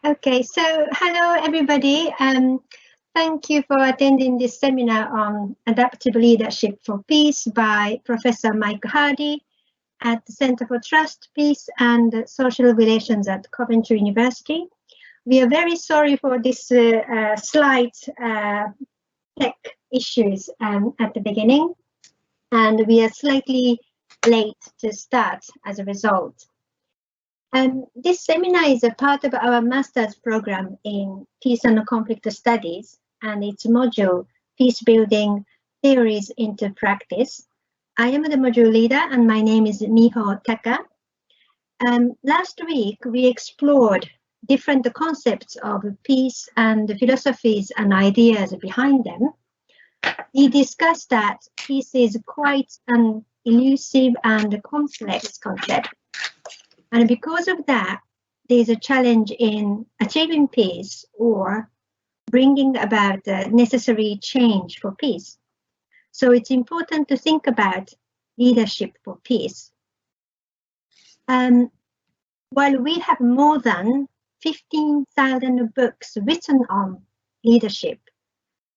Okay, so hello everybody. Thank you for attending this seminar on Adaptive Leadership for Peace by Professor Mike Hardy at the Center for Trust, Peace and Social Relations at Coventry University. We are very sorry for this slight tech issues at the beginning, and we are slightly late to start as a result. This seminar is a part of our master's program in Peace and Conflict Studies and its module, Peace Building Theories into Practice. I am the module leader and my name is Miho Taka. Last week, we explored different concepts of peace and the philosophies and ideas behind them. We discussed that peace is quite an elusive and complex concept. And because of that, there's a challenge in achieving peace or bringing about the necessary change for peace. So it's important to think about leadership for peace. While we have more than 15,000 books written on leadership,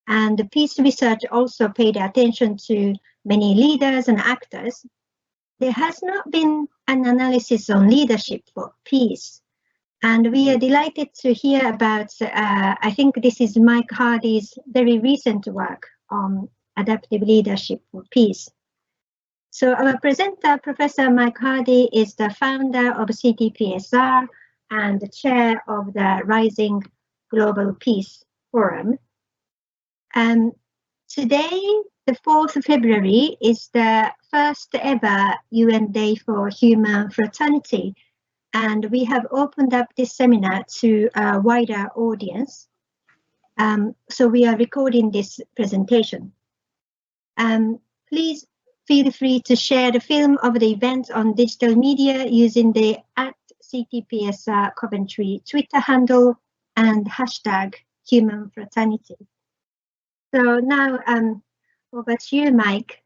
and the peace research also paid attention to many leaders and actors, there has not been an analysis on leadership for peace. And we are delighted to hear about, I think this is Mike Hardy's very recent work on adaptive leadership for peace. So our presenter, Professor Mike Hardy, is the founder of CTPSR and the chair of the Rising Global Peace Forum. Today, the 4th of February is the first ever UN Day for Human Fraternity, and we have opened up this seminar to a wider audience. So we are recording this presentation. Please feel free to share the film of the event on digital media using the @CTPSR Coventry Twitter handle and hashtag Human Fraternity. So now, over to you, Mike.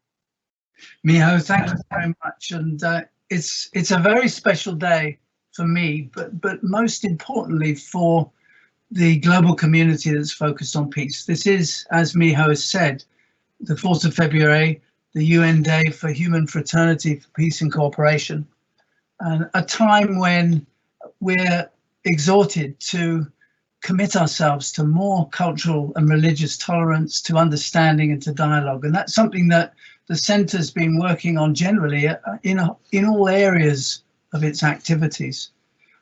Miho, thank you very much. And it's a very special day for me, but most importantly for the global community that's focused on peace. This is, as Miho has said, the 4th of February, the UN Day for Human Fraternity, for Peace and Cooperation, and a time when we're exhorted to commit ourselves to more cultural and religious tolerance, to understanding and to dialogue. And that's something that the Centre's been working on generally in all areas of its activities.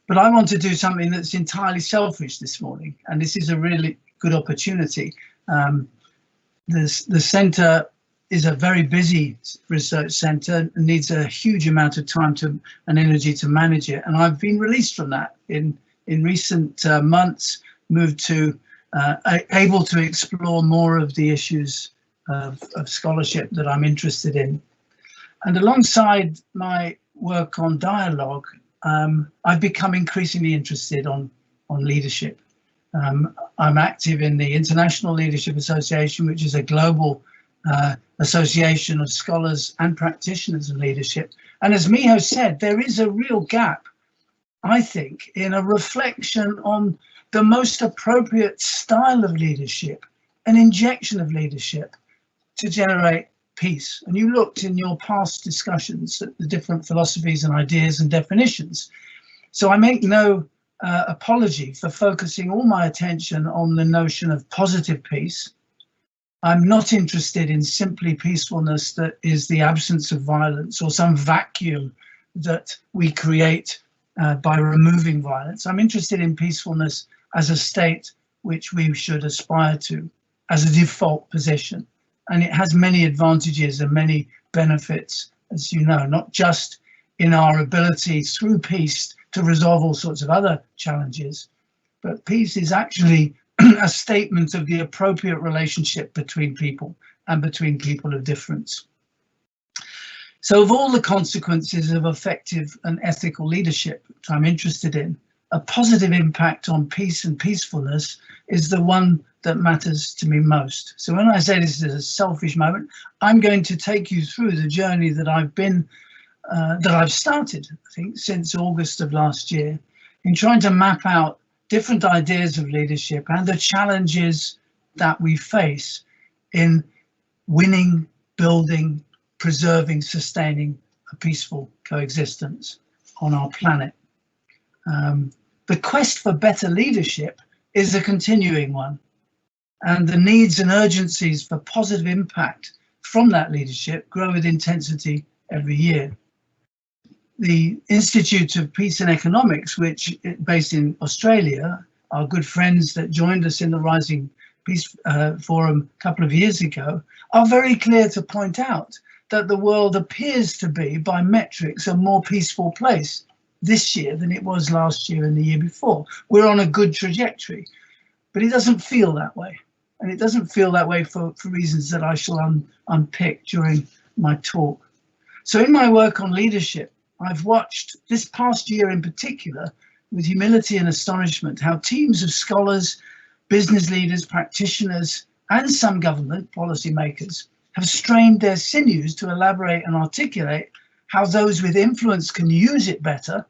But I want to do something that's entirely selfish this morning, and this is a really good opportunity. The Centre is a very busy research centre and needs a huge amount of time and energy to manage it. And I've been released from that in recent months, moved to able to explore more of the issues of scholarship that I'm interested in. And alongside my work on dialogue, I've become increasingly interested on leadership. I'm active in the International Leadership Association, which is a global association of scholars and practitioners in leadership. And as Miho said, there is a real gap, I think, in a reflection on the most appropriate style of leadership, an injection of leadership to generate peace. And you looked in your past discussions at the different philosophies and ideas and definitions. So I make no apology for focusing all my attention on the notion of positive peace. I'm not interested in simply peacefulness that is the absence of violence or some vacuum that we create by removing violence. I'm interested in peacefulness as a state which we should aspire to as a default position. And it has many advantages and many benefits, as you know, not just in our ability through peace to resolve all sorts of other challenges, but peace is actually a statement of the appropriate relationship between people and between people of difference. So of all the consequences of effective and ethical leadership, which I'm interested in, a positive impact on peace and peacefulness is the one that matters to me most. So when I say this is a selfish moment, I'm going to take you through the journey that I've started, I think, since August of last year, in trying to map out different ideas of leadership and the challenges that we face in winning, building, preserving, sustaining a peaceful coexistence on our planet. The quest for better leadership is a continuing one, and the needs and urgencies for positive impact from that leadership grow with intensity every year. The Institute of Peace and Economics, which is based in Australia, our good friends that joined us in the Rising Peace Forum a couple of years ago, are very clear to point out that the world appears to be, by metrics, a more peaceful place this year than it was last year and the year before. We're on a good trajectory, but it doesn't feel that way. And it doesn't feel that way for reasons that I shall unpick during my talk. So in my work on leadership, I've watched this past year in particular with humility and astonishment how teams of scholars, business leaders, practitioners, and some government policymakers have strained their sinews to elaborate and articulate how those with influence can use it better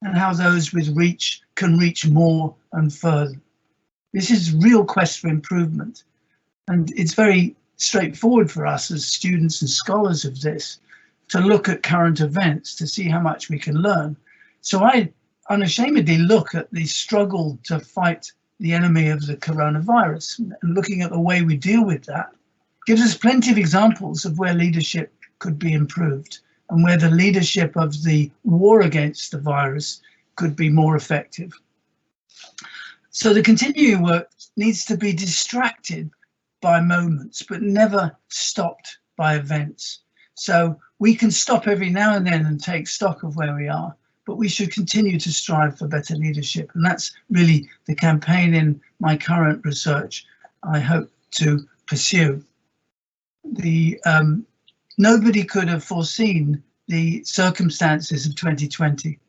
and how those with reach can reach more and further. This is a real quest for improvement, and it's very straightforward for us as students and scholars of this to look at current events to see how much we can learn. So I unashamedly look at the struggle to fight the enemy of the coronavirus, and looking at the way we deal with that gives us plenty of examples of where leadership could be improved and where the leadership of the war against the virus could be more effective. So the continuing work needs to be distracted by moments, but never stopped by events. So we can stop every now and then and take stock of where we are, but we should continue to strive for better leadership. And that's really the campaign in my current research I hope to pursue. Nobody could have foreseen the circumstances of 2020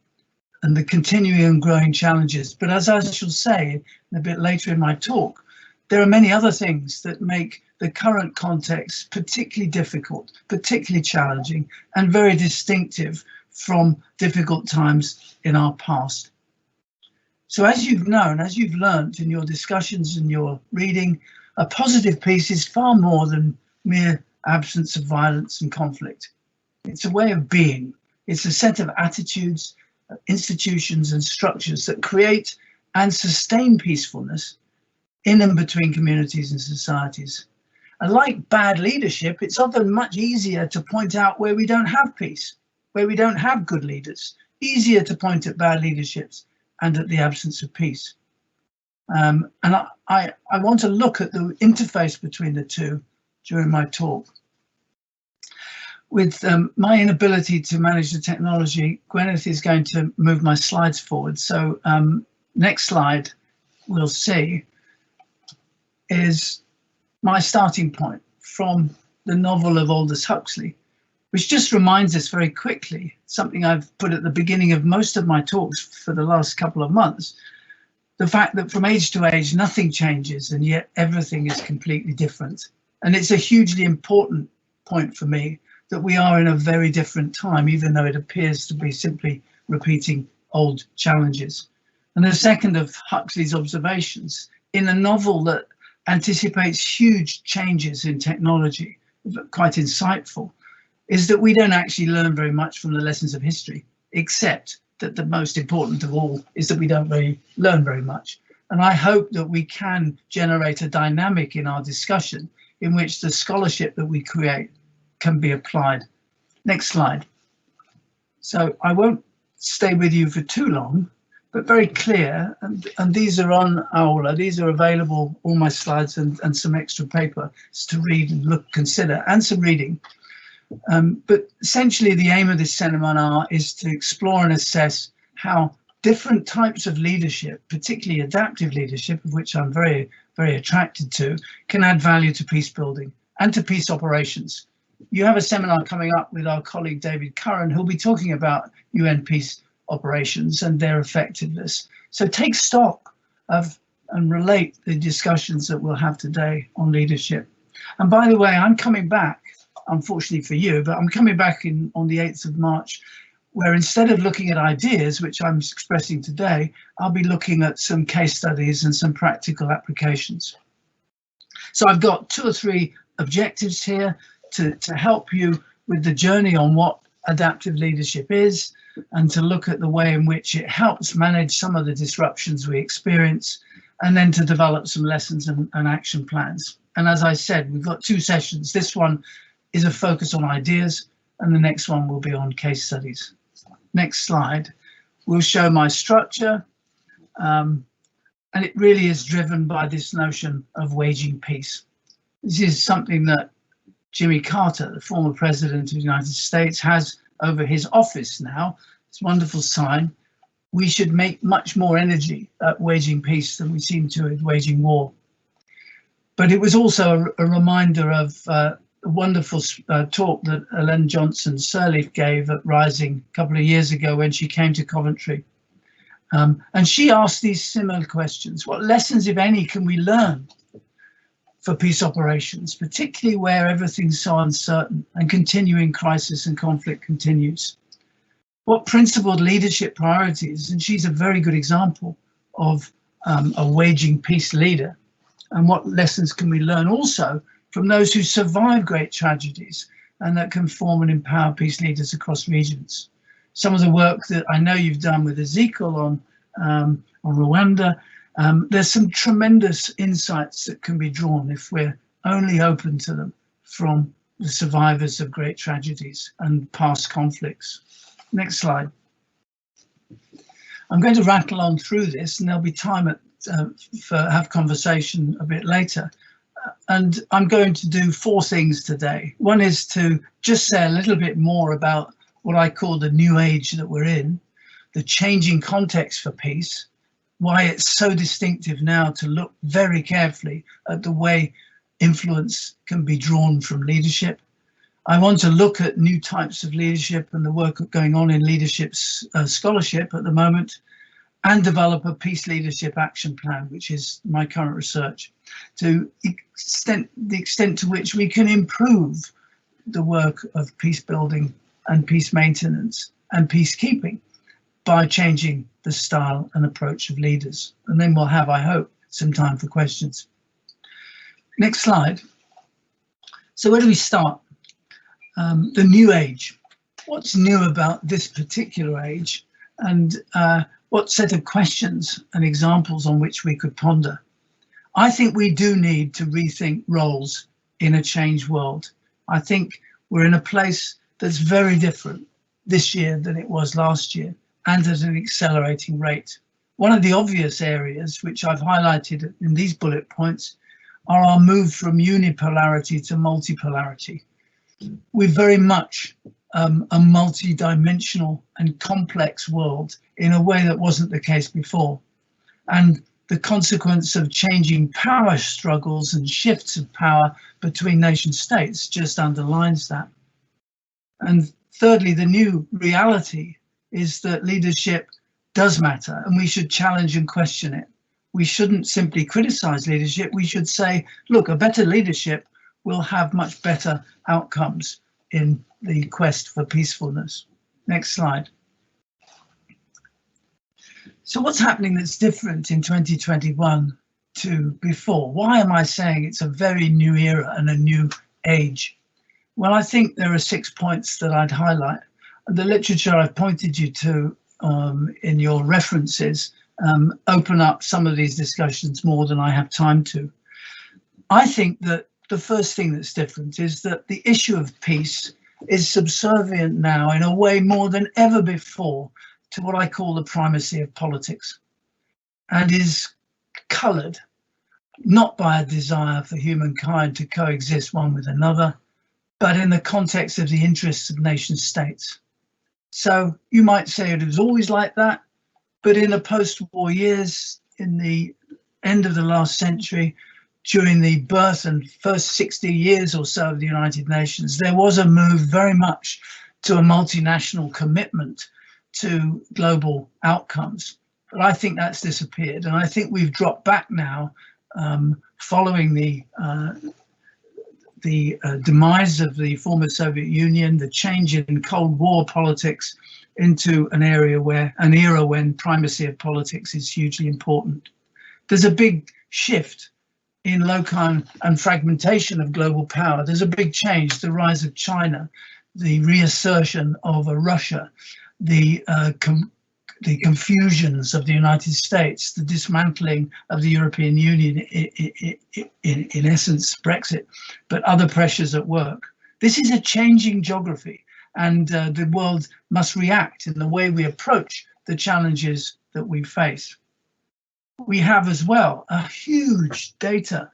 and the continuing and growing challenges. But as I shall say a bit later in my talk, there are many other things that make the current context particularly difficult, particularly challenging, and very distinctive from difficult times in our past. So as you've known, as you've learned in your discussions and your reading, a positive peace is far more than mere absence of violence and conflict. It's a way of being. It's a set of attitudes, institutions and structures that create and sustain peacefulness in and between communities and societies. And like bad leadership, it's often much easier to point out where we don't have peace, where we don't have good leaders, easier to point at bad leaderships and at the absence of peace. And I want to look at the interface between the two during my talk. With my inability to manage the technology, Gwyneth is going to move my slides forward. So next slide we'll see is my starting point from the novel of Aldous Huxley, which just reminds us very quickly, something I've put at the beginning of most of my talks for the last couple of months, the fact that from age to age, nothing changes and yet everything is completely different. And it's a hugely important point for me that we are in a very different time, even though it appears to be simply repeating old challenges. And the second of Huxley's observations in a novel that anticipates huge changes in technology, quite insightful, is that we don't actually learn very much from the lessons of history, except that the most important of all is that we don't really learn very much. And I hope that we can generate a dynamic in our discussion in which the scholarship that we create can be applied. Next slide. So I won't stay with you for too long, but very clear, and these are on Aula, these are available, all my slides and some extra paper to read and look, consider, and some reading. But essentially the aim of this seminar is to explore and assess how different types of leadership, particularly adaptive leadership, of which I'm very, very attracted to, can add value to peace building and to peace operations. You have a seminar coming up with our colleague David Curran, who'll be talking about UN peace operations and their effectiveness. So take stock of and relate the discussions that we'll have today on leadership. And by the way, I'm coming back, unfortunately for you, but I'm coming back on the 8th of March where instead of looking at ideas, which I'm expressing today, I'll be looking at some case studies and some practical applications. So I've got 2 or 3 objectives here to help you with the journey on what adaptive leadership is, and to look at the way in which it helps manage some of the disruptions we experience, and then to develop some lessons and action plans. And as I said, we've got 2 sessions. This one is a focus on ideas, and the next one will be on case studies. Next slide will show my structure, and it really is driven by this notion of waging peace. This is something that Jimmy Carter, the former president of the United States, has over his office now. It's a wonderful sign. We should make much more energy at waging peace than we seem to at waging war. But it was also a reminder of a wonderful talk that Ellen Johnson Sirleaf gave at Rising a couple of years ago when she came to Coventry. And she asked these similar questions. What lessons, if any, can we learn for peace operations, particularly where everything's so uncertain and continuing crisis and conflict continues? What principled leadership priorities, and she's a very good example of a waging peace leader, and what lessons can we learn also from those who survive great tragedies and that can form and empower peace leaders across regions? Some of the work that I know you've done with Ezekiel on Rwanda, there's some tremendous insights that can be drawn if we're only open to them from the survivors of great tragedies and past conflicts. Next slide. I'm going to rattle on through this, and there'll be time for have conversation a bit later. And I'm going to do 4 things today. One is to just say a little bit more about what I call the new age that we're in, the changing context for peace, why it's so distinctive now to look very carefully at the way influence can be drawn from leadership. I want to look at new types of leadership and the work going on in leadership scholarship at the moment, and develop a peace leadership action plan, which is my current research, to the extent to which we can improve the work of peace building and peace maintenance and peacekeeping by changing the style and approach of leaders. And then we'll have, I hope, some time for questions. Next slide. So where do we start? The new age. What's new about this particular age, and what set of questions and examples on which we could ponder? I think we do need to rethink roles in a changed world. I think we're in a place that's very different this year than it was last year, and at an accelerating rate. One of the obvious areas which I've highlighted in these bullet points are our move from unipolarity to multipolarity. We're very much a multi-dimensional and complex world in a way that wasn't the case before. And the consequence of changing power struggles and shifts of power between nation states just underlines that. And thirdly, the new reality is that leadership does matter, and we should challenge and question it. We shouldn't simply criticize leadership. We should say, look, a better leadership will have much better outcomes in the quest for peacefulness. Next slide. So what's happening that's different in 2021 to before? Why am I saying it's a very new era and a new age? Well, I think there are 6 points that I'd highlight. The literature I've pointed you to in your references open up some of these discussions more than I have time to. I think that the first thing that's different is that the issue of peace is subservient now in a way more than ever before to what I call the primacy of politics, and is coloured not by a desire for humankind to coexist one with another, but in the context of the interests of nation states. So you might say it was always like that, but in the post-war years, in the end of the last century, during the birth and first 60 years or so of the United Nations, there was a move very much to a multinational commitment to global outcomes. But I think that's disappeared, and I think we've dropped back now following the the demise of the former Soviet Union, the change in Cold War politics into an era when primacy of politics is hugely important. There's a big shift in locale and fragmentation of global power. There's a big change, the rise of China, the reassertion of a Russia, the confusions of the United States, the dismantling of the European Union, in essence, Brexit, but other pressures at work. This is a changing geography, and the world must react in the way we approach the challenges that we face. We have as well a huge data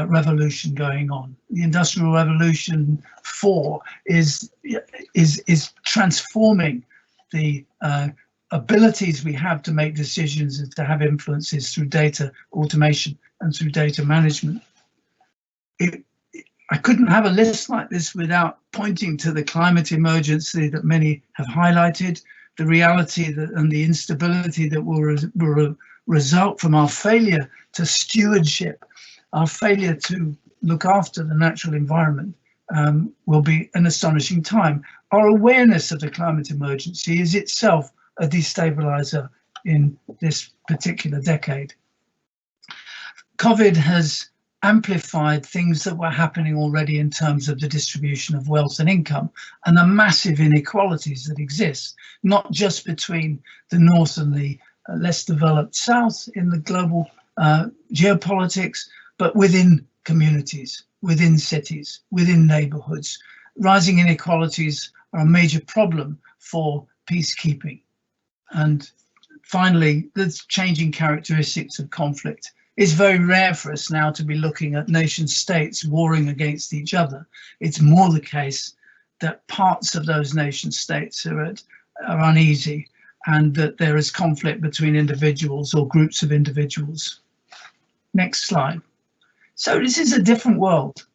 revolution going on. The Industrial Revolution 4 is transforming the abilities we have to make decisions and to have influences through data automation and through data management. I couldn't have a list like this without pointing to the climate emergency that many have highlighted, the reality and the instability that will result from our failure to stewardship, our failure to look after the natural environment. Will be an astonishing time. Our awareness of the climate emergency is itself a destabilizer in this particular decade. COVID has amplified things that were happening already in terms of the distribution of wealth and income and the massive inequalities that exist, not just between the North and the less developed South in the global geopolitics, but within communities, within cities, within neighborhoods. Rising inequalities are a major problem for peacekeeping. And finally, the changing characteristics of conflict. It's very rare for us now to be looking at nation states warring against each other. It's more the case that parts of those nation states are uneasy and that there is conflict between individuals or groups of individuals. Next slide. So this is a different world.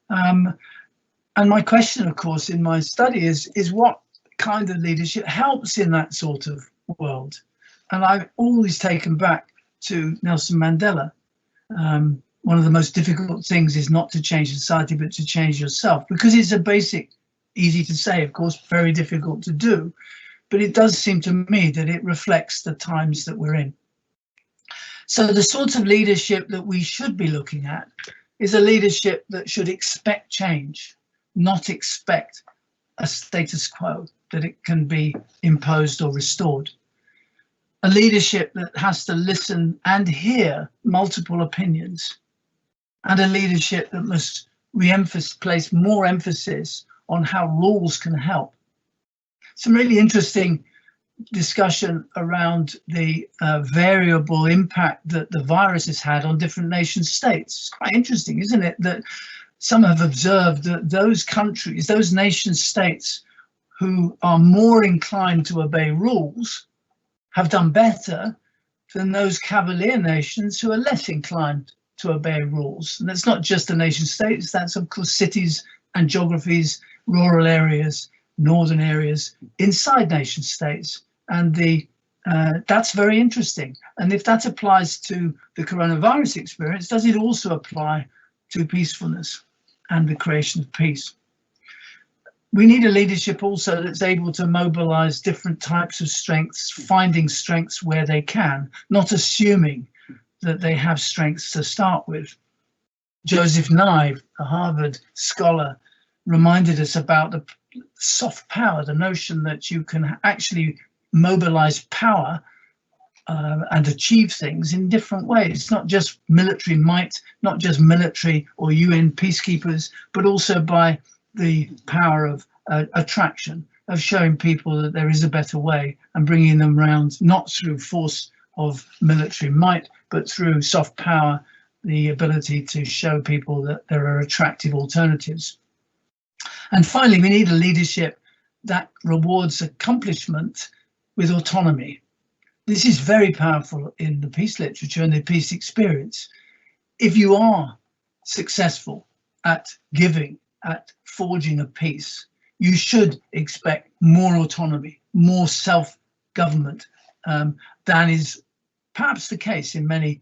And my question, of course, in my study is what kind of leadership helps in that sort of world? And I've always taken back to Nelson Mandela. One of the most difficult things is not to change society, but to change yourself, because it's a basic, easy to say, of course, very difficult to do. But it does seem to me that it reflects the times that we're in. So the sort of leadership that we should be looking at is a leadership that should expect change, not expect a status quo, that it can be imposed or restored. A leadership that has to listen and hear multiple opinions, and a leadership that must place more emphasis on how rules can help. Some really interesting discussion around the variable impact that the virus has had on different nation states. It's quite interesting, isn't it, that some have observed that those countries, those nation states who are more inclined to obey rules have done better than those cavalier nations who are less inclined to obey rules. And that's not just the nation states, that's of course cities and geographies, rural areas, northern areas inside nation states. And that's very interesting. And if that applies to the coronavirus experience, does it also apply to peacefulness and the creation of peace? We need a leadership also that's able to mobilize different types of strengths, finding strengths where they can, not assuming that they have strengths to start with. Joseph Nye, a Harvard scholar, reminded us about the soft power, the notion that you can actually mobilize power and achieve things in different ways, not just military might, not just military or UN peacekeepers, but also by the power of attraction, of showing people that there is a better way and bringing them around, not through force of military might, but through soft power, the ability to show people that there are attractive alternatives. And finally, we need a leadership that rewards accomplishment with autonomy. This is very powerful in the peace literature and the peace experience. If you are successful at giving, at forging a peace, you should expect more autonomy, more self-government than is perhaps the case in many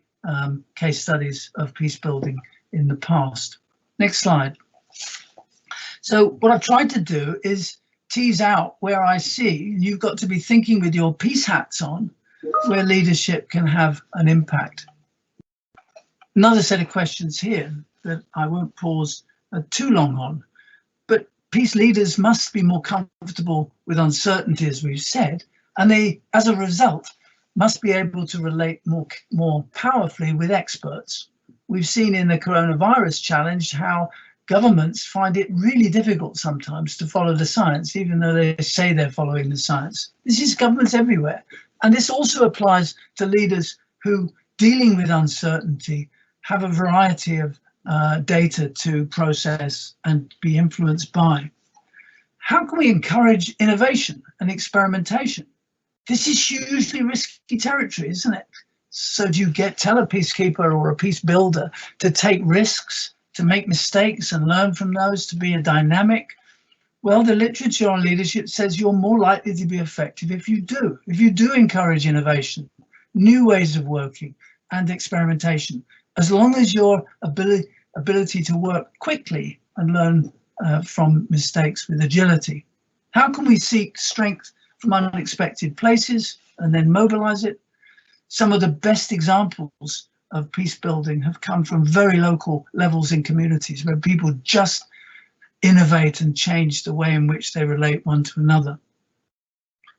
case studies of peace building in the past. Next slide. So what I've tried to do is tease out where I see, and you've got to be thinking with your peace hats on, where leadership can have an impact. Another set of questions here that I won't pause too long on, but peace leaders must be more comfortable with uncertainty, as we've said, and they, as a result, must be able to relate more powerfully with experts. We've seen in the coronavirus challenge how governments find it really difficult sometimes to follow the science, even though they say they're following the science. This is governments everywhere. And this also applies to leaders who, dealing with uncertainty, have a variety of data to process and be influenced by. How can we encourage innovation and experimentation? This is hugely risky territory, isn't it? So do you tell a peacekeeper or a peace builder to take risks, to make mistakes and learn from those, to be a dynamic? Well, the literature on leadership says you're more likely to be effective if you do encourage innovation, new ways of working and experimentation, as long as your ability to work quickly and learn from mistakes with agility. How can we seek strength from unexpected places and then mobilize it? Some of the best examples of peace building have come from very local levels in communities where people just innovate and change the way in which they relate one to another.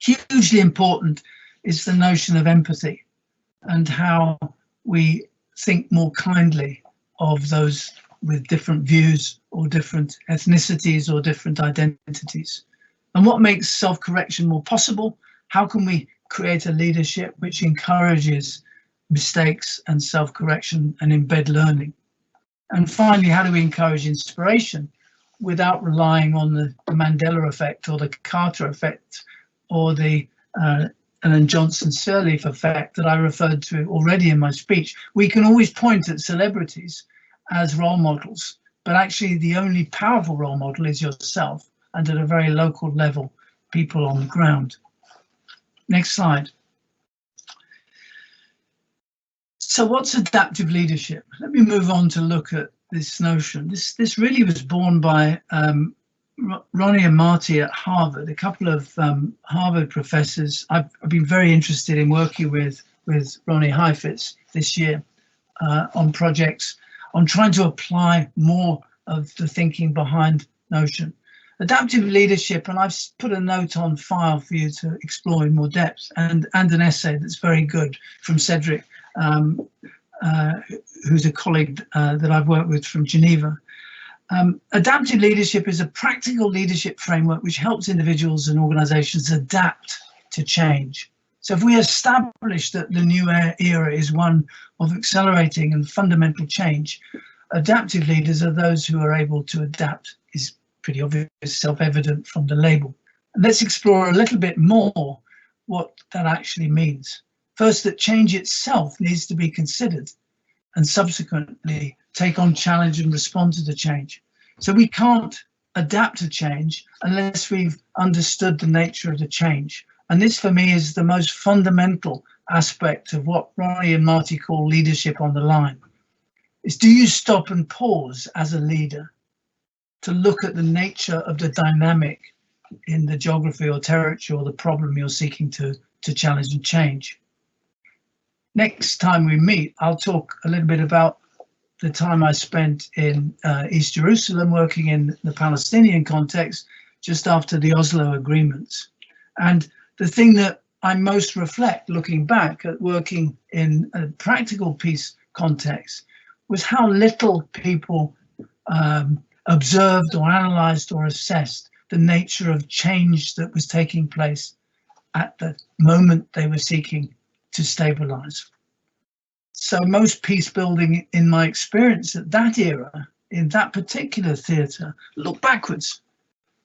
Hugely important is the notion of empathy and how we think more kindly of those with different views or different ethnicities or different identities. And what makes self-correction more possible? How can we create a leadership which encourages mistakes and self-correction and embed learning? And finally, how do we encourage inspiration without relying on the Mandela effect or the Carter effect or the Ellen Johnson Sirleaf effect that I referred to already in my speech? We can always point at celebrities as role models, but actually the only powerful role model is yourself, and at a very local level, people on the ground. Next slide. So what's adaptive leadership? Let me move on to look at this notion. This really was born by Ronnie and Marty at Harvard, a couple of Harvard professors. I've been very interested in working with Ronnie Heifetz this year on projects on trying to apply more of the thinking behind notion. Adaptive leadership, and I've put a note on file for you to explore in more depth, and an essay that's very good from Cedric, who's a colleague that I've worked with from Geneva. Adaptive leadership is a practical leadership framework which helps individuals and organizations adapt to change. So if we establish that the new era is one of accelerating and fundamental change, adaptive leaders are those who are able to adapt. Is pretty obvious, self-evident from the label. And let's explore a little bit more what that actually means. First, that change itself needs to be considered, and subsequently take on challenge and respond to the change. So we can't adapt to change unless we've understood the nature of the change. And this for me is the most fundamental aspect of what Ronnie and Marty call leadership on the line. Is, do you stop and pause as a leader to look at the nature of the dynamic in the geography or territory or the problem you're seeking to challenge and change? Next time we meet, I'll talk a little bit about the time I spent in East Jerusalem working in the Palestinian context just after the Oslo agreements. And the thing that I most reflect looking back at working in a practical peace context was how little people observed or analysed or assessed the nature of change that was taking place at the moment they were seeking to stabilise. So most peace building, in my experience at that era, in that particular theatre, looked backwards,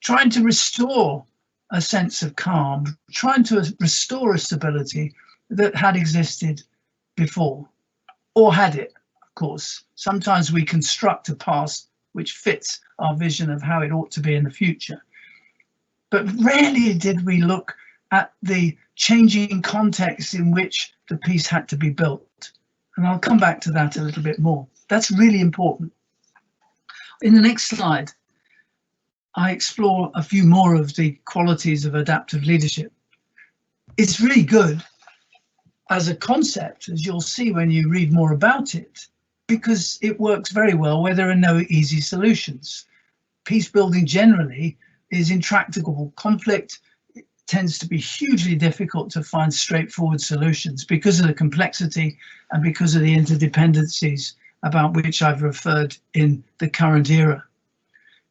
trying to restore a sense of calm, trying to restore a stability that had existed before, or had it, of course. Sometimes we construct a past which fits our vision of how it ought to be in the future. But rarely did we look at the changing context in which the peace had to be built. And I'll come back to that a little bit more. That's really important. In the next slide, I explore a few more of the qualities of adaptive leadership. It's really good as a concept, as you'll see when you read more about it, because it works very well where there are no easy solutions. Peace building generally is intractable. Conflict tends to be hugely difficult to find straightforward solutions because of the complexity and because of the interdependencies about which I've referred in the current era.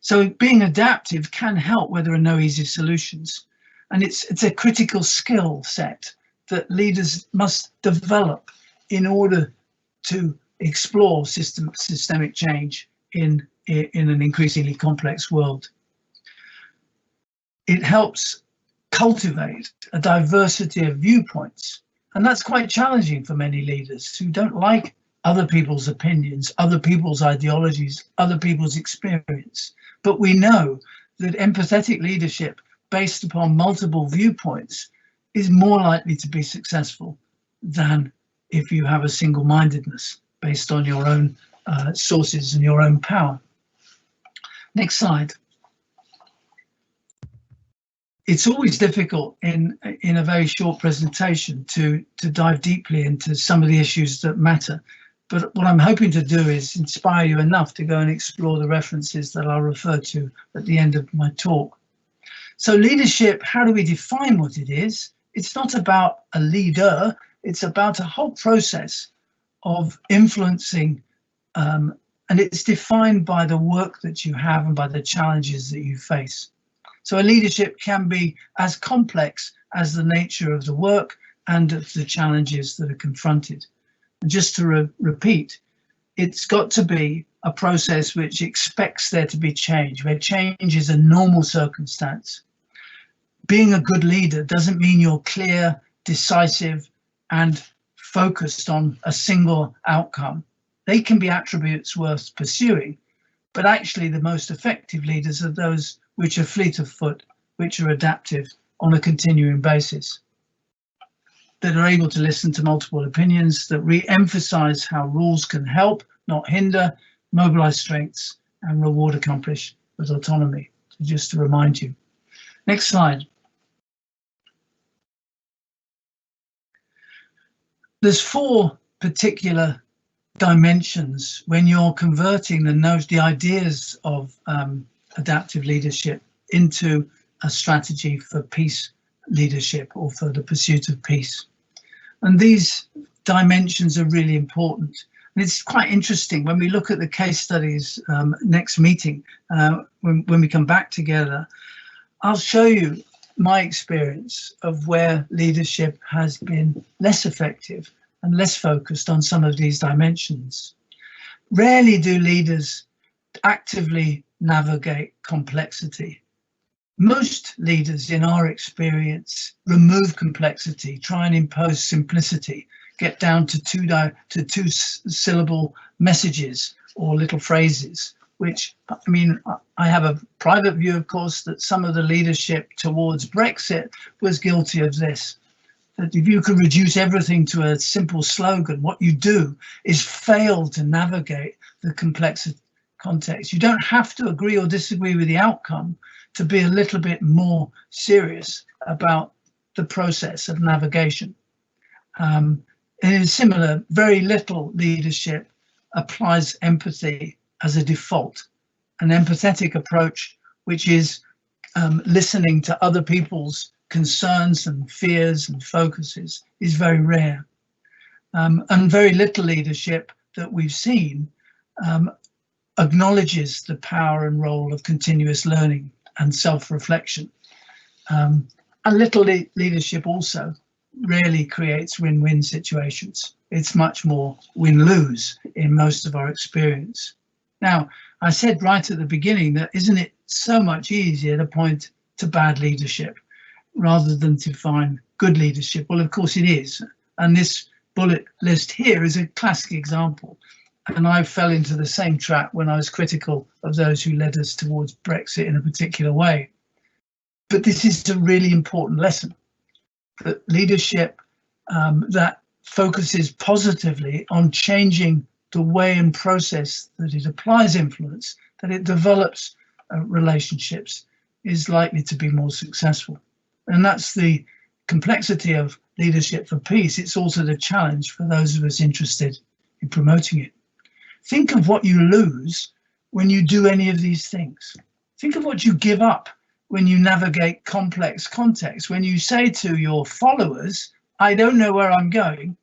So being adaptive can help where there are no easy solutions. And it's a critical skill set that leaders must develop in order to explore systemic change in an increasingly complex world. It helps cultivate a diversity of viewpoints, and that's quite challenging for many leaders who don't like other people's opinions, other people's ideologies, other people's experience. But we know that empathetic leadership based upon multiple viewpoints is more likely to be successful than if you have a single-mindedness based on your own sources and your own power. Next slide. It's always difficult in a very short presentation to dive deeply into some of the issues that matter. But what I'm hoping to do is inspire you enough to go and explore the references that I'll refer to at the end of my talk. So leadership, how do we define what it is? It's not about a leader, it's about a whole process of influencing, and it's defined by the work that you have and by the challenges that you face. So a leadership can be as complex as the nature of the work and of the challenges that are confronted. And just to repeat, it's got to be a process which expects there to be change, where change is a normal circumstance. Being a good leader doesn't mean you're clear, decisive, and focused on a single outcome. They can be attributes worth pursuing, but actually the most effective leaders are those which are fleet of foot, which are adaptive on a continuing basis, that are able to listen to multiple opinions, that re-emphasize how rules can help, not hinder, mobilize strengths, and reward accomplish with autonomy. So just to remind you. Next slide. There's 4 particular dimensions when you're converting the ideas of adaptive leadership into a strategy for peace leadership or for the pursuit of peace. And these dimensions are really important. And it's quite interesting when we look at the case studies next meeting, when we come back together, I'll show you my experience of where leadership has been less effective and less focused on some of these dimensions. Rarely do leaders actively navigate complexity. Most leaders, in our experience, remove complexity, try and impose simplicity, get down to two syllable messages or little phrases, which, I mean, I have a private view, of course, that some of the leadership towards Brexit was guilty of this. That if you could reduce everything to a simple slogan, what you do is fail to navigate the complex context. You don't have to agree or disagree with the outcome to be a little bit more serious about the process of navigation. And in similar, very little leadership applies empathy as a default. An empathetic approach, which is listening to other people's concerns and fears and focuses, is very rare. And very little leadership that we've seen acknowledges the power and role of continuous learning and self-reflection. And little leadership also rarely creates win-win situations. It's much more win-lose in most of our experience. Now, I said right at the beginning that isn't it so much easier to point to bad leadership rather than to find good leadership? Well, of course it is. And this bullet list here is a classic example. And I fell into the same trap when I was critical of those who led us towards Brexit in a particular way. But this is a really important lesson, that leadership that focuses positively on changing the way and process that it applies influence, that it develops relationships is likely to be more successful. And that's the complexity of leadership for peace. It's also the challenge for those of us interested in promoting it. Think of what you lose when you do any of these things. Think of what you give up when you navigate complex contexts, when you say to your followers, I don't know where I'm going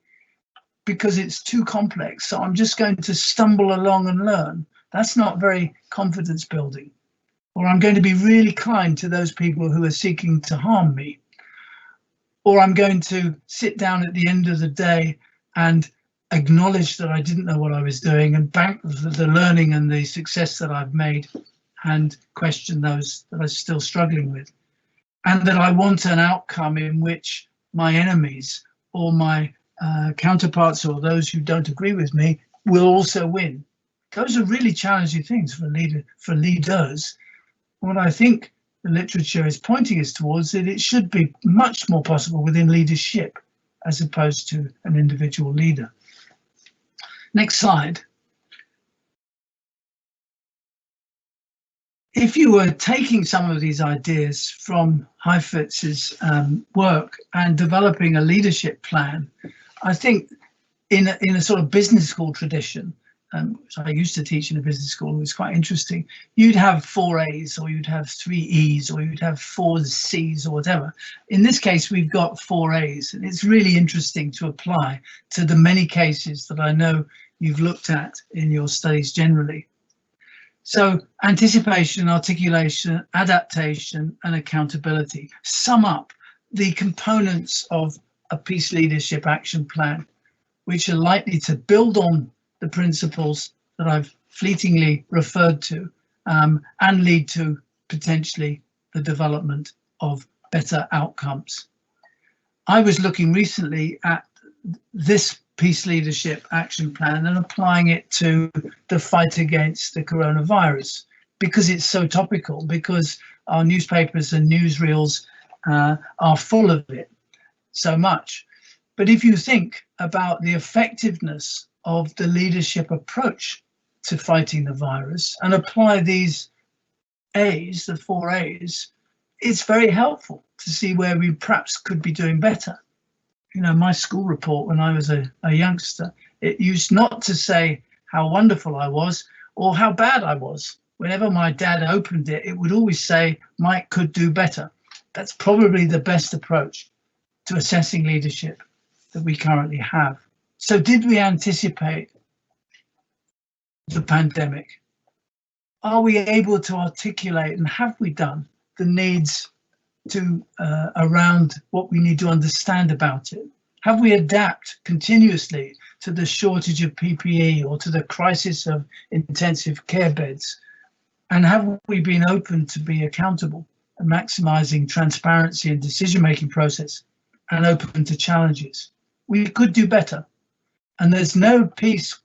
because it's too complex, so I'm just going to stumble along and learn. That's not very confidence building. Or I'm going to be really kind to those people who are seeking to harm me. Or I'm going to sit down at the end of the day and acknowledge that I didn't know what I was doing and bank the learning and the success that I've made and question those that I'm still struggling with. And that I want an outcome in which my enemies or my counterparts or those who don't agree with me will also win. Those are really challenging things for leaders. What I think the literature is pointing us towards that it should be much more possible within leadership as opposed to an individual leader. Next slide. If you were taking some of these ideas from Heifetz's work and developing a leadership plan, I think in a sort of business school tradition, so I used to teach in a business school, it was quite interesting, you'd have 4 A's or you'd have 3 E's or you'd have 4 C's or whatever. In this case, we've got 4 A's, and it's really interesting to apply to the many cases that I know you've looked at in your studies generally. So anticipation, articulation, adaptation, and accountability sum up the components of a peace leadership action plan, which are likely to build on the principles that I've fleetingly referred to and lead to potentially the development of better outcomes. I was looking recently at this peace leadership action plan and applying it to the fight against the coronavirus because it's so topical, because our newspapers and newsreels are full of it so much. But if you think about the effectiveness of the leadership approach to fighting the virus and apply these A's, the 4 A's, it's very helpful to see where we perhaps could be doing better. You know, my school report when I was a youngster, it used not to say how wonderful I was or how bad I was. Whenever my dad opened it, it would always say, Mike could do better. That's probably the best approach to assessing leadership that we currently have. So did we anticipate the pandemic? Are we able to articulate, and have we done, the needs to around what we need to understand about it? Have we adapted continuously to the shortage of PPE or to the crisis of intensive care beds? And have we been open to be accountable and maximising transparency and decision-making process and open to challenges? We could do better. And there's no peace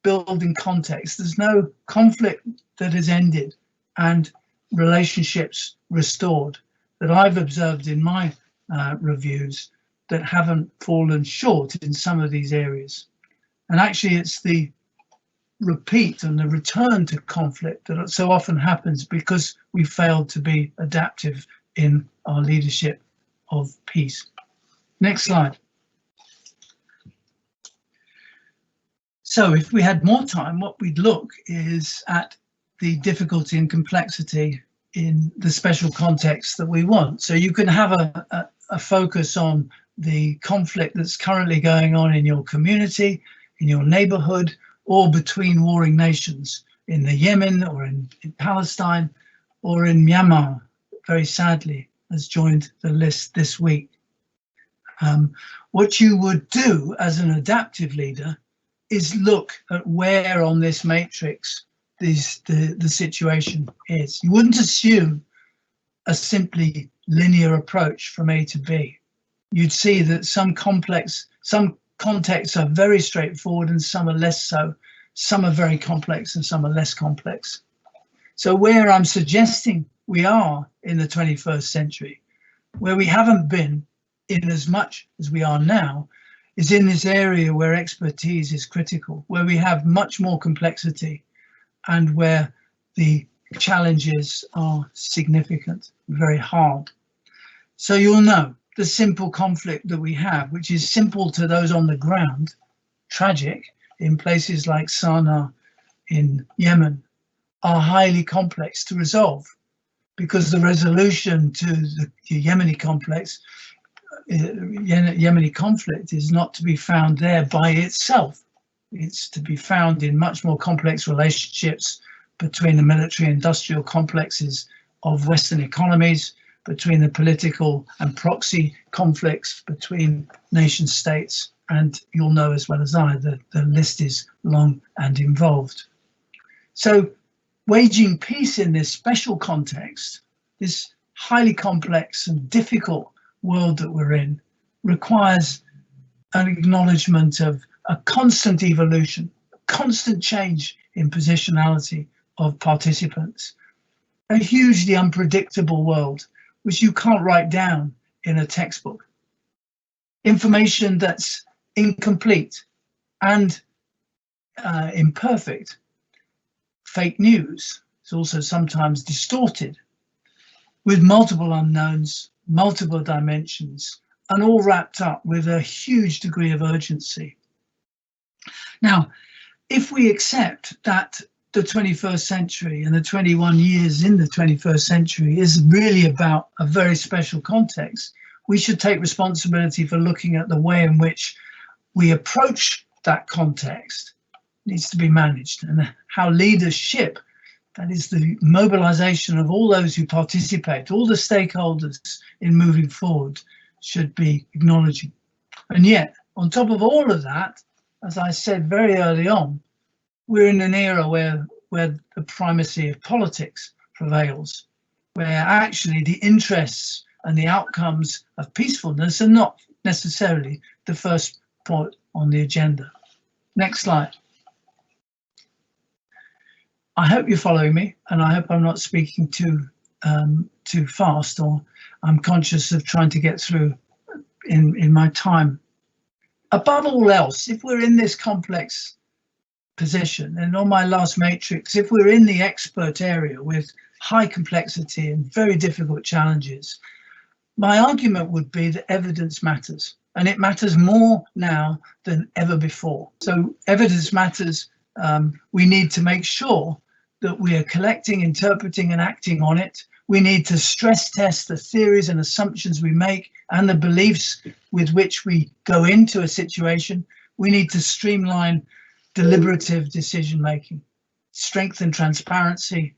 building context. There's no conflict that has ended and relationships restored that I've observed in my reviews that haven't fallen short in some of these areas. And actually it's the repeat and the return to conflict that so often happens because we failed to be adaptive in our leadership of peace. Next slide. So if we had more time, what we'd look is at the difficulty and complexity in the special context that we want. So you can have a focus on the conflict that's currently going on in your community, in your neighborhood, or between warring nations in the Yemen or in Palestine or in Myanmar, very sadly, has joined the list this week. What you would do as an adaptive leader is look at where on this matrix the situation is. You wouldn't assume a simply linear approach from A to B. You'd see that some contexts are very straightforward and some are less so. Some are very complex and some are less complex. So where I'm suggesting we are in the 21st century, where we haven't been in as much as we are now, is in this area where expertise is critical, where we have much more complexity and where the challenges are significant, very hard. So you'll know the simple conflict that we have, which is simple to those on the ground, tragic in places like Sana'a in Yemen, are highly complex to resolve, because the resolution to the Yemeni conflict is not to be found there by itself. It's to be found in much more complex relationships between the military industrial complexes of Western economies, between the political and proxy conflicts between nation states, and you'll know as well as I that the list is long and involved. So waging peace in this special context, this highly complex and difficult world that we're in, requires an acknowledgement of a constant evolution, constant change in positionality of participants, a hugely unpredictable world which you can't write down in a textbook. Information that's incomplete and imperfect. Fake news is also sometimes distorted, with multiple unknowns, multiple dimensions, and all wrapped up with a huge degree of urgency. Now, if we accept that the 21st century and the 21 years in the 21st century is really about a very special context, we should take responsibility for looking at the way in which we approach that context needs to be managed, and how leadership, that is the mobilization of all those who participate, all the stakeholders in moving forward, should be acknowledging. And yet, on top of all of that, as I said very early on, we're in an era where the primacy of politics prevails, where actually the interests and the outcomes of peacefulness are not necessarily the first point on the agenda. Next slide. I hope you're following me, and I hope I'm not speaking too fast, or I'm conscious of trying to get through in my time. Above all else, if we're in this complex position, and on my last matrix, if we're in the expert area with high complexity and very difficult challenges, my argument would be that evidence matters, and it matters more now than ever before. So evidence matters. We need to make sure that we are collecting, interpreting and acting on it. We need to stress test the theories and assumptions we make and the beliefs with which we go into a situation. We need to streamline deliberative decision making, strengthen transparency.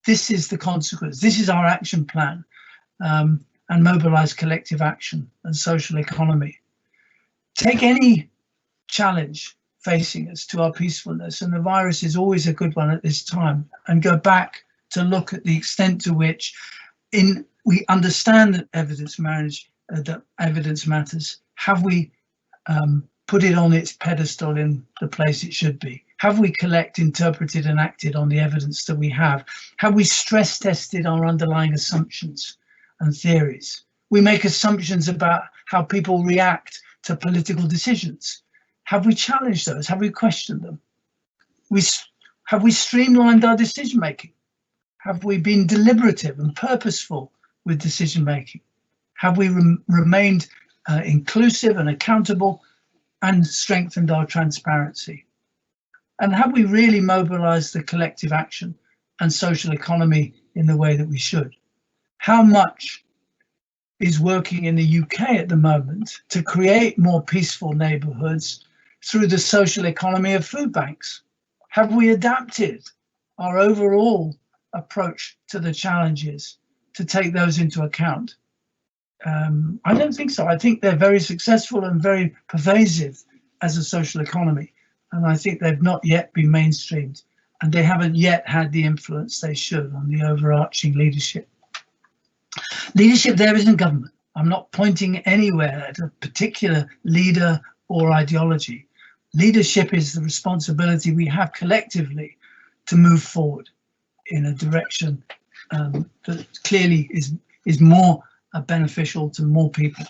This is the consequence. This is our action plan, and mobilize collective action and social economy. Take any challenge facing us to our peacefulness, and the virus is always a good one at this time, and go back to look at the extent to which we understand that evidence matters. Have we put it on its pedestal in the place it should be? Have we collected, interpreted and acted on the evidence that we have? Have we stress tested our underlying assumptions and theories? We make assumptions about how people react to political decisions. Have we challenged those? Have we questioned them? Have we streamlined our decision making? Have we been deliberative and purposeful with decision making? Have we remained inclusive and accountable and strengthened our transparency? And have we really mobilized the collective action and social economy in the way that we should? How much is working in the UK at the moment to create more peaceful neighbourhoods through the social economy of food banks? Have we adapted our overall approach to the challenges to take those into account? I don't think so. I think they're very successful and very pervasive as a social economy, and I think they've not yet been mainstreamed, and they haven't yet had the influence they should on the overarching leadership. Leadership there isn't government. I'm not pointing anywhere at a particular leader or ideology. Leadership is the responsibility we have collectively to move forward in a direction that clearly is more beneficial to more people.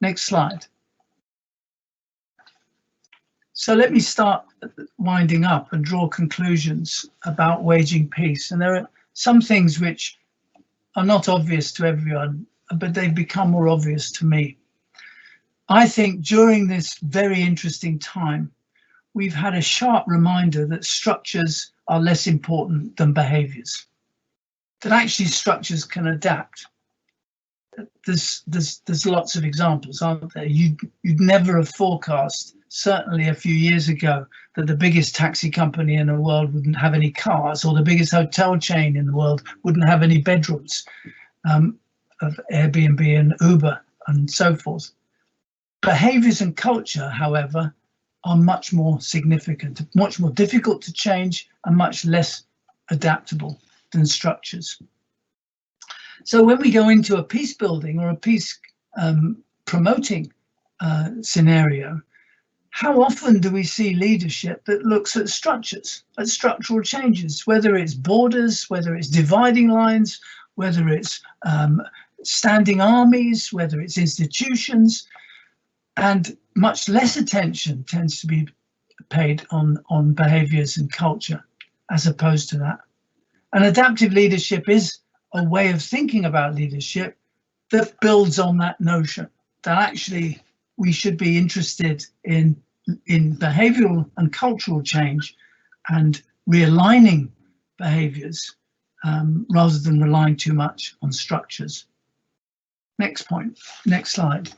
Next slide. So let me start winding up and draw conclusions about waging peace. And there are some things which are not obvious to everyone, but they've become more obvious to me. I think during this very interesting time, we've had a sharp reminder that structures are less important than behaviours, that actually structures can adapt. There's lots of examples, aren't there? You'd never have forecast, certainly a few years ago, that the biggest taxi company in the world wouldn't have any cars, or the biggest hotel chain in the world wouldn't have any bedrooms, of Airbnb and Uber and so forth. Behaviours and culture, however, are much more significant, much more difficult to change and much less adaptable than structures. So when we go into a peace building or a peace promoting scenario, how often do we see leadership that looks at structures, at structural changes, whether it's borders, whether it's dividing lines, whether it's standing armies, whether it's institutions, and much less attention tends to be paid on behaviours and culture as opposed to that. And adaptive leadership is a way of thinking about leadership that builds on that notion that actually we should be interested in behavioural and cultural change and realigning behaviours rather than relying too much on structures. Next point, next slide.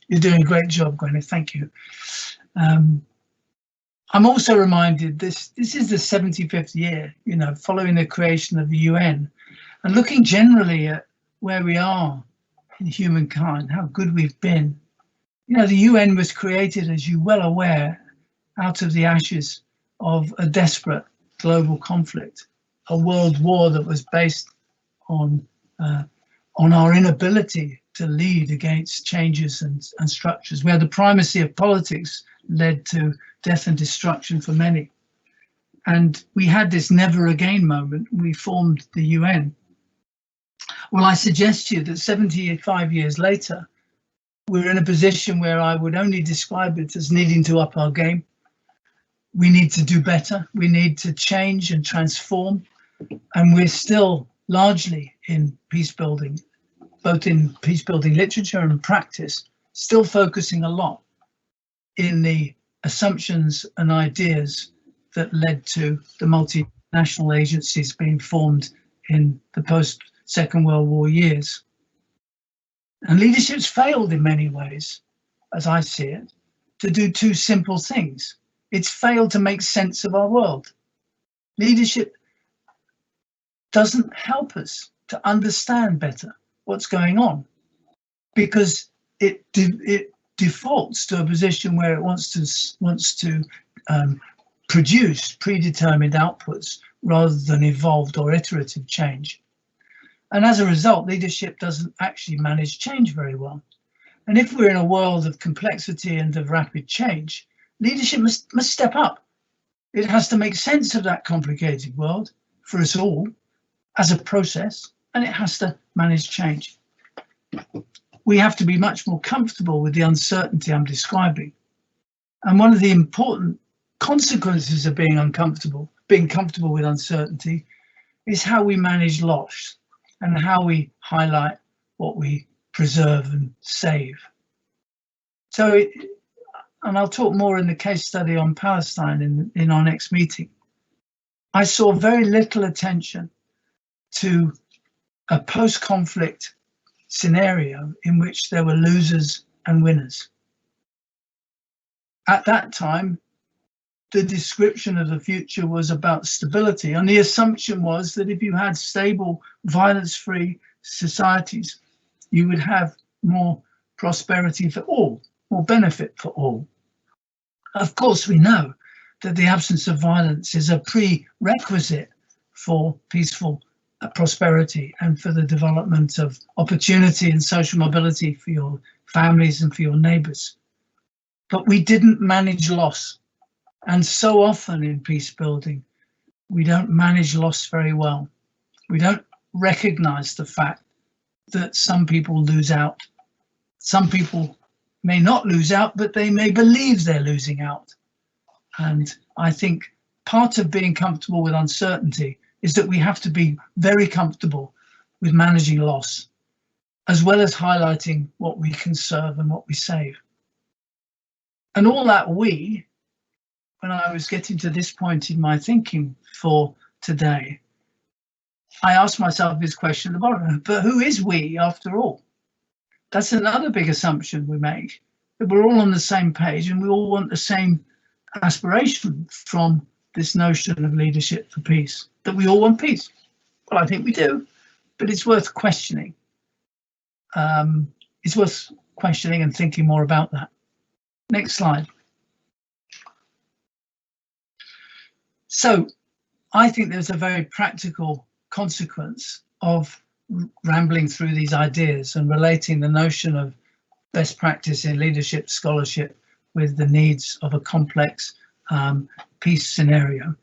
You're doing a great job, Gwyneth, thank you. I'm also reminded this is the 75th year, you know, following the creation of the UN, and looking generally at where we are in humankind, how good we've been. You know, the UN was created, as you're well aware, out of the ashes of a desperate global conflict, a world war that was based on our inability to lead against changes and structures, where the primacy of politics led to death and destruction for many. And we had this never again moment. We formed the UN. Well, I suggest to you that 75 years later, we're in a position where I would only describe it as needing to up our game. We need to do better. We need to change and transform. And we're still largely in peace building, both in peace building literature and practice, still focusing a lot in the assumptions and ideas that led to the multinational agencies being formed in the post-Second World War years. And leadership's failed in many ways, as I see it, to do two simple things. It's failed to make sense of our world. Leadership doesn't help us to understand better what's going on, because it defaults to a position where it wants to produce predetermined outputs rather than evolved or iterative change. And as a result, leadership doesn't actually manage change very well. And if we're in a world of complexity and of rapid change, leadership must step up. It has to make sense of that complicated world for us all as a process, and it has to manage change. We have to be much more comfortable with the uncertainty I'm describing. And one of the important consequences of being comfortable with uncertainty is how we manage loss and how we highlight what we preserve and save. So, and I'll talk more in the case study on Palestine in our next meeting. I saw very little attention to a post-conflict scenario in which there were losers and winners. At that time, the description of the future was about stability, and the assumption was that if you had stable, violence-free societies, you would have more prosperity for all, more benefit for all. Of course, we know that the absence of violence is a prerequisite for peaceful prosperity and for the development of opportunity and social mobility for your families and for your neighbours. But we didn't manage loss. And so often in peace building, we don't manage loss very well. We don't recognise the fact that some people lose out. Some people may not lose out, but they may believe they're losing out. And I think part of being comfortable with uncertainty is that we have to be very comfortable with managing loss, as well as highlighting what we conserve and what we save. And all that when I was getting to this point in my thinking for today, I asked myself this question at the bottom, but who is we after all? That's another big assumption we make, that we're all on the same page and we all want the same aspiration from this notion of leadership for peace, that we all want peace. Well, I think we do, but it's worth questioning. It's worth questioning and thinking more about that. Next slide. So I think there's a very practical consequence of rambling through these ideas and relating the notion of best practice in leadership scholarship with the needs of a complex peace scenario.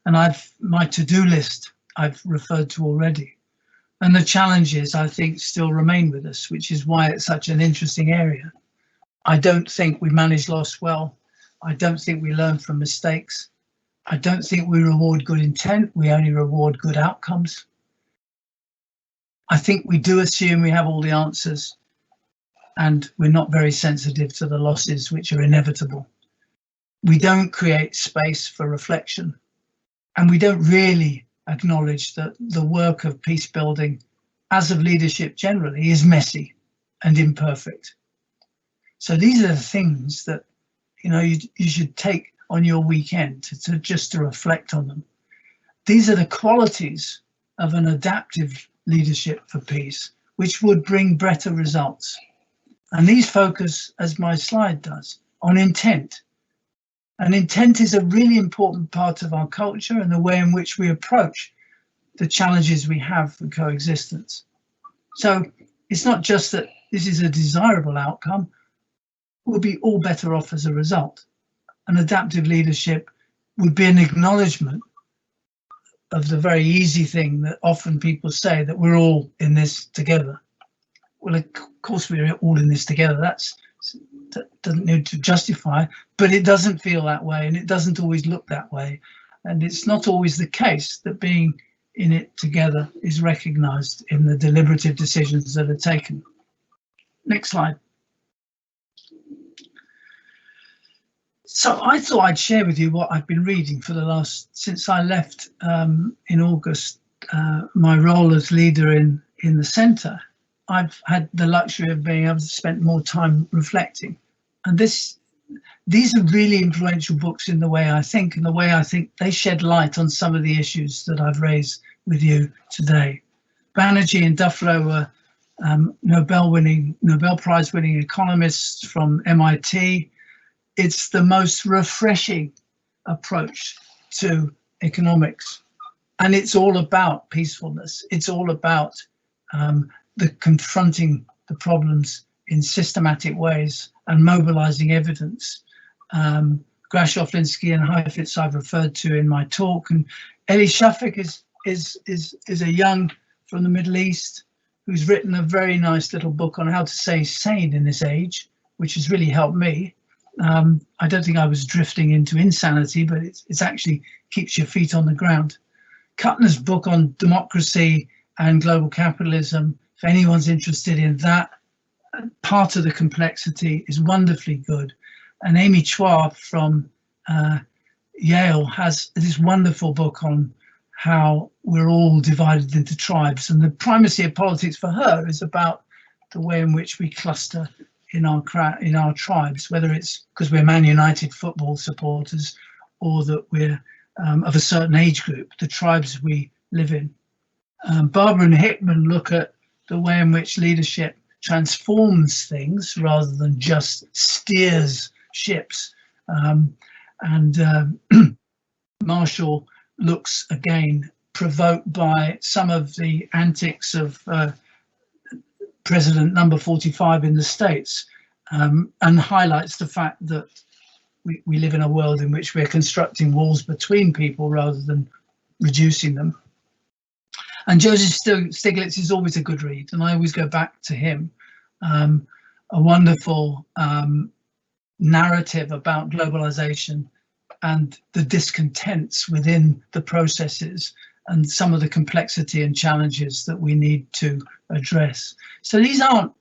And my to-do list I've referred to already. And the challenges, I think, still remain with us, which is why it's such an interesting area. I don't think we manage loss well. I don't think we learn from mistakes. I don't think we reward good intent. We only reward good outcomes. I think we do assume we have all the answers, and we're not very sensitive to the losses which are inevitable. We don't create space for reflection, and we don't really acknowledge that the work of peace building, as of leadership generally, is messy and imperfect. So these are the things that you should take on your weekend to just to reflect on them. These are the qualities of an adaptive leadership for peace, which would bring better results. And these focus, as my slide does, on intent. And intent is a really important part of our culture and the way in which we approach the challenges we have for coexistence. So it's not just that this is a desirable outcome, we'll be all better off as a result. And adaptive leadership would be an acknowledgement of the very easy thing that often people say, that we're all in this together. Well, of course we're all in this together. That doesn't need to justify, but it doesn't feel that way, and it doesn't always look that way. And it's not always the case that being in it together is recognised in the deliberative decisions that are taken. Next slide. So I thought I'd share with you what I've been reading for the since I left in August, my role as leader in the centre. I've had the luxury of being able to spend more time reflecting. And these are really influential books in the way I think, and the way I think they shed light on some of the issues that I've raised with you today. Banerjee and Duflo were Nobel Prize winning economists from MIT. It's the most refreshing approach to economics. And it's all about peacefulness. It's all about the confronting the problems in systematic ways and mobilizing evidence. Grashof, Linsky and Heifetz I've referred to in my talk, and Eli Shafik is a young from the Middle East who's written a very nice little book on how to stay sane in this age, which has really helped me. I don't think I was drifting into insanity, but it's actually keeps your feet on the ground. Kuttner's book on democracy and global capitalism, if anyone's interested in that part of the complexity, is wonderfully good. And Amy Chua from Yale has this wonderful book on how we're all divided into tribes, and the primacy of politics for her is about the way in which we cluster in our tribes, whether it's because we're Man United football supporters or that we're of a certain age group, the tribes we live in. Barbara and Hickman look at the way in which leadership transforms things rather than just steers ships. Marshall looks again provoked by some of the antics of President number 45 in the States, and highlights the fact that we live in a world in which we're constructing walls between people rather than reducing them. And Joseph Stiglitz is always a good read, and I always go back to him. A wonderful narrative about globalization and the discontents within the processes and some of the complexity and challenges that we need to address. So these aren't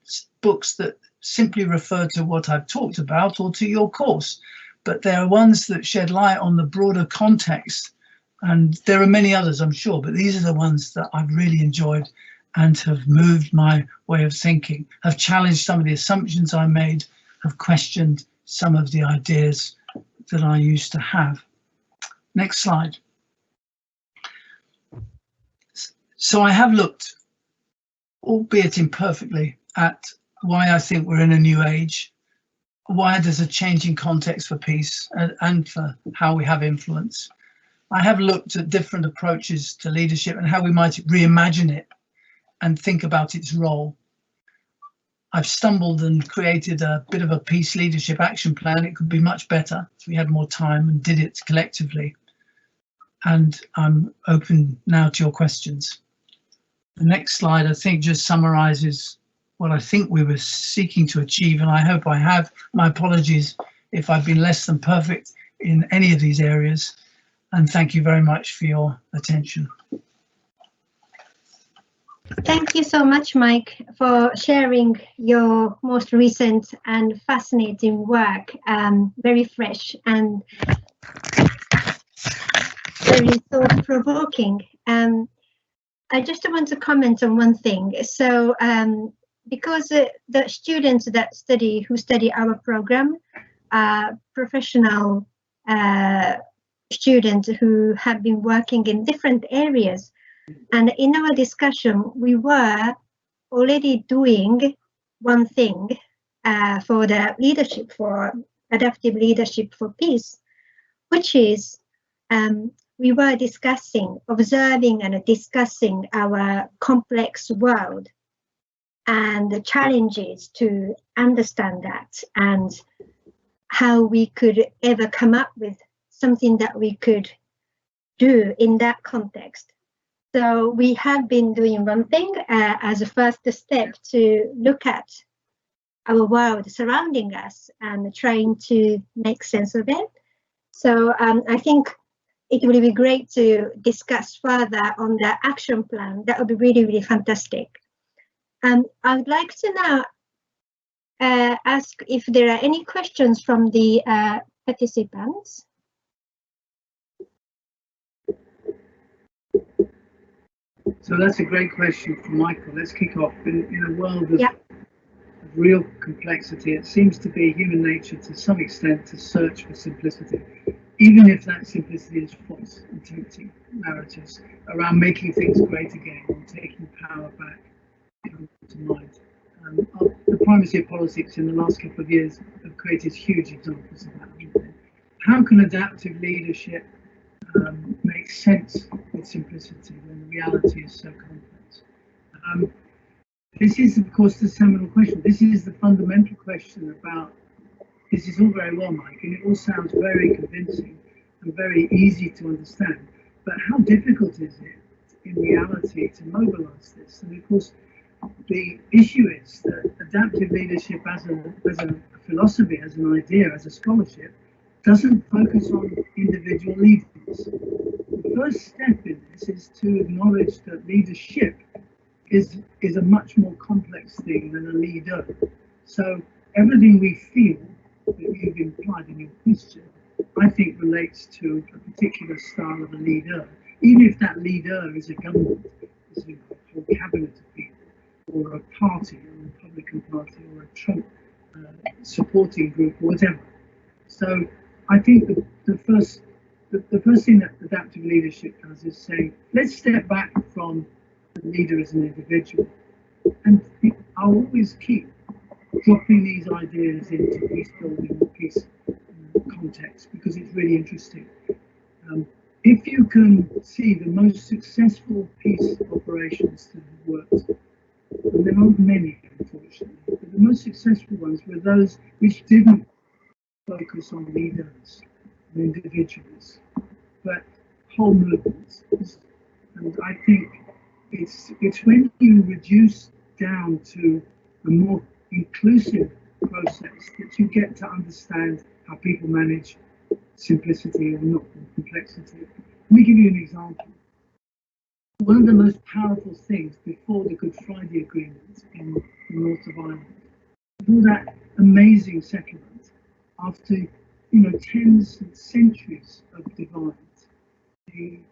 books that simply refer to what I've talked about or to your course, but they are ones that shed light on the broader context. And there are many others, I'm sure, but these are the ones that I've really enjoyed and have moved my way of thinking, have challenged some of the assumptions I made, have questioned some of the ideas that I used to have. Next slide. So I have looked, albeit imperfectly, at why I think we're in a new age, why there's a changing context for peace and for how we have influence. I have looked at different approaches to leadership and how we might reimagine it and think about its role. I've stumbled and created a bit of a peace leadership action plan. It could be much better if we had more time and did it collectively. And I'm open now to your questions. The next slide, I think, just summarizes what I think we were seeking to achieve, and I hope I have. My apologies if I've been less than perfect in any of these areas, and thank you very much for your attention. Thank you so much, Mike, for sharing your most recent and fascinating work. Very fresh and very thought-provoking. I just want to comment on one thing. So, because the students that who study our program are professional students who have been working in different areas, and in our discussion, we were already doing one thing for the leadership, for adaptive leadership for peace, which is we were observing and discussing our complex world and the challenges to understand that and how we could ever come up with something that we could do in that context. So we have been doing one thing as a first step to look at our world surrounding us and trying to make sense of it. So I think it will be great to discuss further on the action plan. That would be really, really fantastic. I would like to now ask if there are any questions from the participants. So that's a great question from Michael. Let's kick off. In a world of real complexity, it seems to be human nature to some extent to search for simplicity, even if that simplicity is false and tempting narratives around making things great again and taking power back to mind. The primacy of politics in the last couple of years have created huge examples of that. How can adaptive leadership make sense with simplicity when reality is so complex? This is, of course, the seminal question. This is the fundamental question about, this is all very well, Mike, and it all sounds very convincing and very easy to understand, but how difficult is it in reality to mobilize this? And of course, the issue is that adaptive leadership as a philosophy, as an idea, as a scholarship, doesn't focus on individual leaders. The first step in this is to acknowledge that leadership is a much more complex thing than a leader. So everything we feel that you've implied in your question, I think relates to a particular style of a leader, even if that leader is a government, is a whole cabinet of people, or a party, a Republican Party, or a Trump supporting group, or whatever. So I think the first thing that adaptive leadership does is say, let's step back from the leader as an individual, and I'll always keep dropping these ideas into peace building and peace context because it's really interesting. If you can see the most successful peace operations that have worked, and there aren't many, unfortunately, but the most successful ones were those which didn't focus on leaders and individuals, but whole movements. And I think it's when you reduce down to a more inclusive process that you get to understand how people manage simplicity or not for complexity. Let me give you an example. One of the most powerful things before the Good Friday Agreement in the north of Ireland, all that amazing settlement, after tens and centuries of divide,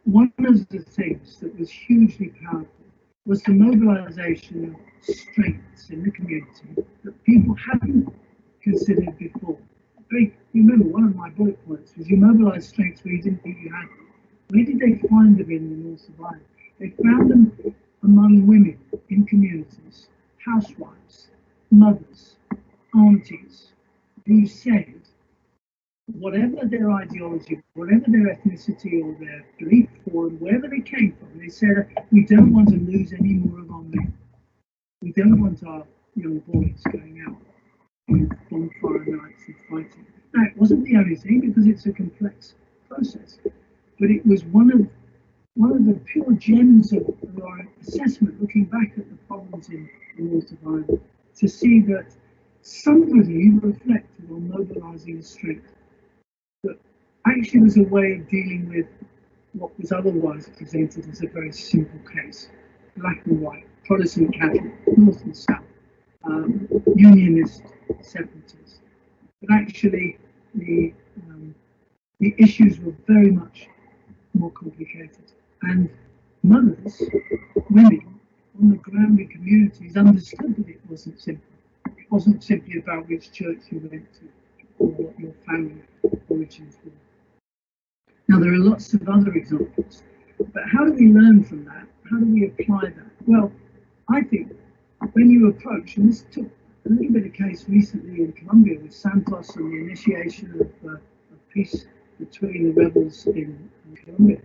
one of the things that was hugely powerful was the mobilisation of strengths in the community that people hadn't considered before. Remember, one of my bullet points was you mobilise strengths where you didn't think you had them. Where did they find them in the north of Ireland? They found them among women in communities, housewives, mothers, aunties, who said, whatever their ideology, whatever their ethnicity or their belief form, wherever they came from, they said, we don't want to lose any more of our men. We don't want our young boys going out on bonfire nights and fighting. Now, it wasn't the only thing, because it's a complex process, but it was one of the pure gems of our assessment, looking back at the problems in the north of Ireland, to see that somebody reflected on mobilising strength that actually was a way of dealing with what was otherwise presented as a very simple case: black and white, Protestant Catholic, north and south, unionist, separatist. But actually, the issues were very much more complicated, and mothers, women on the ground in communities understood that it wasn't simple. It wasn't simply about which church you went to or what your family origins were. Now, there are lots of other examples, but how do we learn from that? How do we apply that? Well, I think when you approach, and this took a little bit of case recently in Colombia with Santos and the initiation of peace between the rebels in Colombia,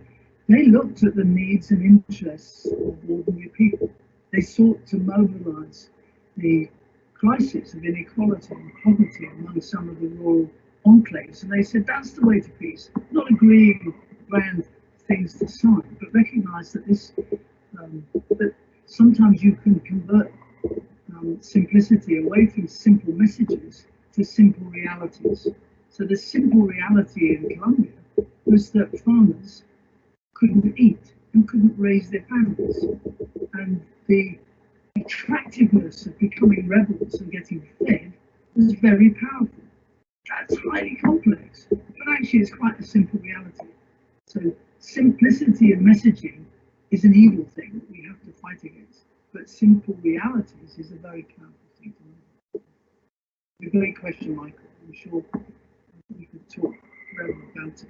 they looked at the needs and interests of ordinary people. They sought to mobilise the crisis of inequality and poverty among some of the rural enclaves, and they said that's the way to peace. Not agreeing grand things to sign, but recognise that that sometimes you can convert simplicity away from simple messages to simple realities. So the simple reality in Colombia was that farmers couldn't eat and couldn't raise their families, and the attractiveness of becoming rebels and getting fed was very powerful. That's highly complex, but actually it's quite a simple reality. So simplicity in messaging is an evil thing that we have to fight against, but simple realities is a very powerful thing to know. A great question, Michael. I'm sure we could talk forever about it.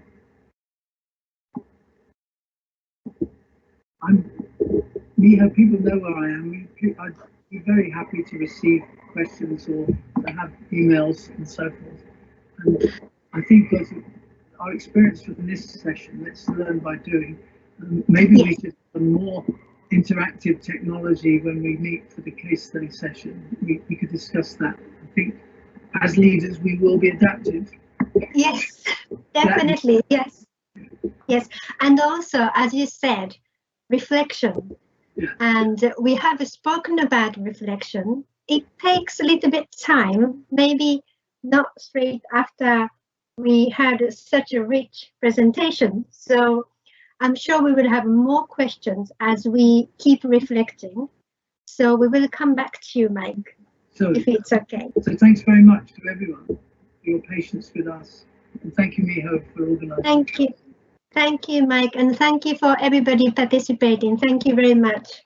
People know where I am. I'd be very happy to receive questions or to have emails and so forth. And I think that our experience from this session, let's learn by doing, maybe we should have more interactive technology when we meet for the case study session. We could discuss that. I think as leaders, we will be adaptive. Yes, definitely. Yes. Yes. And also, as you said, reflection. Yeah. And we have spoken about reflection. It takes a little bit time, maybe not straight after we had such a rich presentation. So I'm sure we will have more questions as we keep reflecting. So we will come back to you, Mike, if it's okay. So thanks very much to everyone for your patience with us. And thank you, Miho, for organising. Thank you. Thank you, Mike, and thank you for everybody participating. Thank you very much.